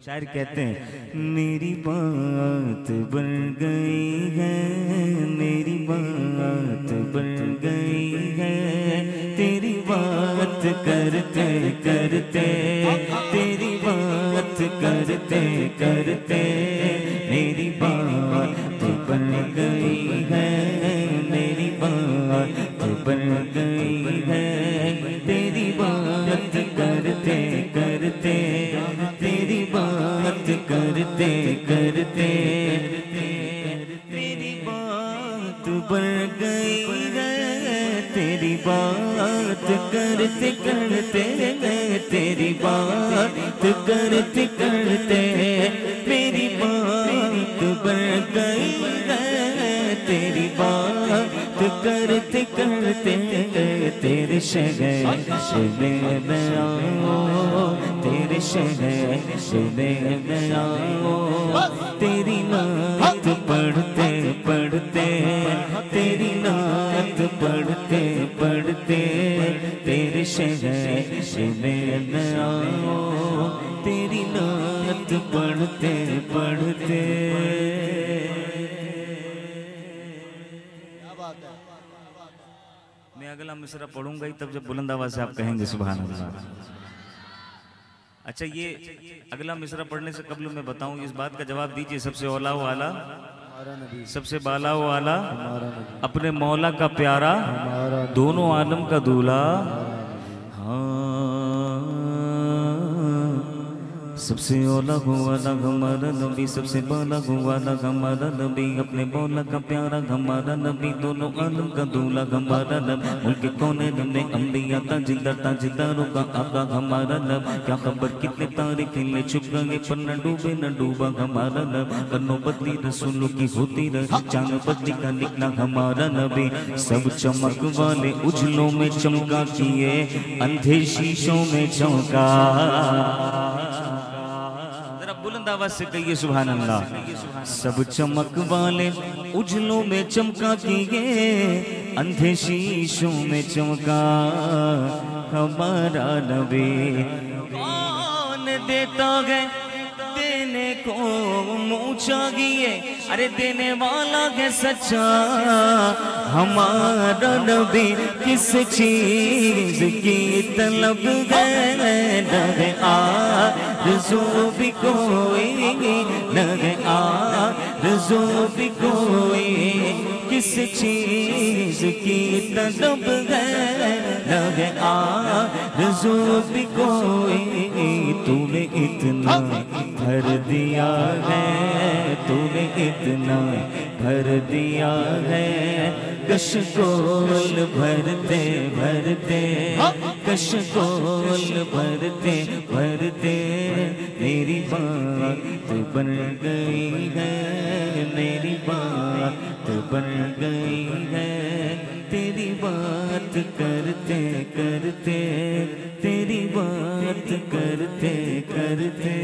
شاعر کہتے ہیں میری بات بن گئی ہے، میری بات بن گئی ہے، تیری بات کرتے کرتے، تیری بات کرتے کرتے میری بات بن گئی ہے، میری بات بن گئی ہے، تیری بات کرتے کرتے، تیری بات کرتے کرتے میری بات بن گئی ہے، تیری بات کرتے کرتے، تیری بات کرتے کرتے میری بات بن گئی ہے، تیری بات کرتے کرتے تیرے شہر میں آؤ، تیرے شہر میں آؤ، تیری نعت پڑھتے پڑھتے، تیری نعت پڑھتے پڑھتے تیرے شہر میں آؤ، تیری نعت پڑھتے پڑھتے۔ میں اگلا مصرع پڑھوں گا ہی تب جب بلند آواز سے آپ کہیں گے سبحان اللہ۔ اچھا یہ اگلا مصرع پڑھنے سے قبل میں بتاؤں، اس بات کا جواب دیجئے سب سے اولا و اعلیٰ، سب سے بالا و اعلیٰ، اپنے مولا کا پیارا، دونوں عالم کا دولہا، سب سے اولا والا ہمارا نبی، سب سے بالا والا ہمارا نبی، اپنے مولا کا پیارا ہمارا نبی، دونوں عالم کا دولہا ہمارا نبی، ملک کونین میں انبیاء تاجداروں کا آقا ہمارا نبی، کیا خبر کتنے تارے کھلے چھپ گئے پر نہ ڈوبے نہ ڈوبا ہمارا نبی، کرنوں بدلی رسولوں کی ہوتی رہی، چاند بدلی کا نکلا ہمارا نبی، سب چمک والے اجلوں میں چمکا کیے، اندھے شیشوں میں چمکا، بلند آواز سے کہیے سبحان اللہ۔ سب چمک والے اجلوں میں چمکا کیے، اندھے شیشوں میں چمکا ہمارا نبی، کون دیتا ہے دینے کو منہ چاہیے، ارے دینے والا ہے سچا ہمارا نبی، کس چیز کی طلب ہے، نہ آرزو بھی کوئی، نہ آرزو بھی کوئی، کس چیز کی طلب ہے، نہ آرزو بھی کوئی، تو نے اتنا بھر دیا ہے، تو نے اتنا بھر دیا ہے، کشکول بھرتے بھرتے، کشکول بھرتے بھرتے میری بات بن گئی ہے، میری بات بن گئی ہے، تیری بات کرتے کرتے، تیری بات کرتے کرتے